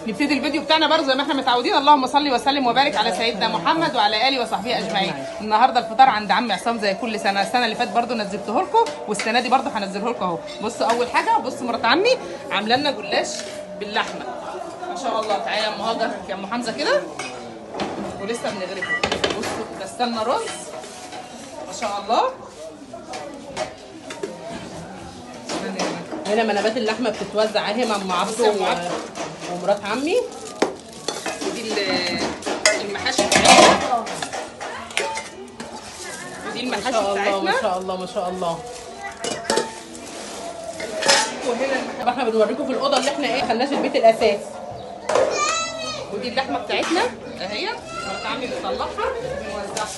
نبتدي الفيديو بتاعنا برضه زي ما احنا متعودين. اللهم صل وسلم وبارك على سيدنا محمد وعلى اله وصحبه اجمعين. النهارده الفطار عند عم عصام زي كل سنه. السنه اللي فاتت برضه نزلته لكم والسنه دي برضه هنزله لكم اهو. بصوا اول حاجه، بصوا مرات عمي عامله لنا جلاش باللحمه ما شاء الله. تعالى يا ام هاجر يا ام حمزه كده، ولسه بنغرفه. بصوا غسلنا رز ما شاء الله. هنا منابات اللحمه بتتوزع اهي مع ام عبده ومرات عمي. ودي المحاشي بتاعتنا، ودي المحاشي بتاعتنا ما شاء الله ما شاء الله. وهنا احنا بنوريكم في الاوضه اللي احنا ايه خلناش البيت الاساسي. ودي اللحمه بتاعتنا اهي مرات عمي بتطلعها ونوزعها.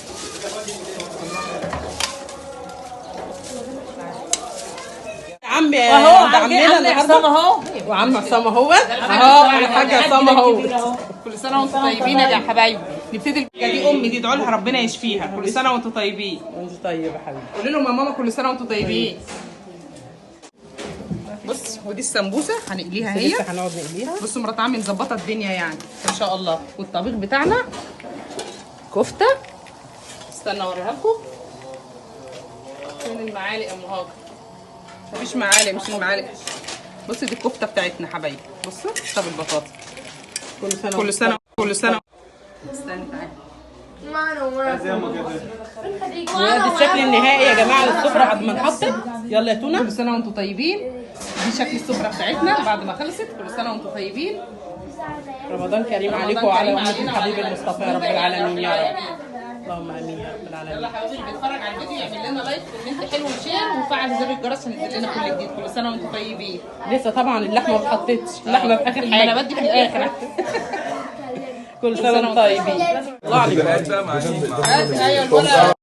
عمي عمنا النهارده اهو، وعم عصام اهو الحاج عصام اهو. كل سنه وانتم طيبين يا حبايبي. نبتدي. دي امي دي ادعوا لها ربنا يشفيها. كل سنه وانتم طيبين. وانتم طيبه يا حبيبي. قولي لهم يا ماما كل سنه وانتم طيبين. بص ودي السمبوسه هنقليها هي. لسه هنقعد نقليها. بصوا مرات عمي مظبطه الدنيا يعني ان شاء الله. والطبيخ بتاعنا كفته. استنى اوريها لكم. فين المعالق يا ام هاجر؟ مفيش معالق، مش المعالق. بصي دي الكفته بتاعتنا حبايبي. بصوا طب البطاطا. كل سنه. استني تعالي. وادي الشكل النهائي يا جماعه للسفره بعد ما انحطت. يلا يا تونا. كل سنه وانتم طيبين. دي شكل السفره بتاعتنا بعد ما خلصت. كل سنه وانتم طيبين. رمضان كريم عليكم وعلى امة الحبيب المصطفى يا رب العالمين يا رب. اللهم امين يا رب العالمين. يلا حبيبي اللي بيتفرج على الفيديو يعمل لنا لايك وكومنت حلو وشير وفعل زر الجرس عشان ينزل لنا كل جديد. كل سنه وانتم طيبين. لسه طبعا اللحمه ما اتحطتش، اللحمه في اخر حاجه، المنابات دي في الاخر. كل سنه وانتم طيبين. الله عليكم. ايوه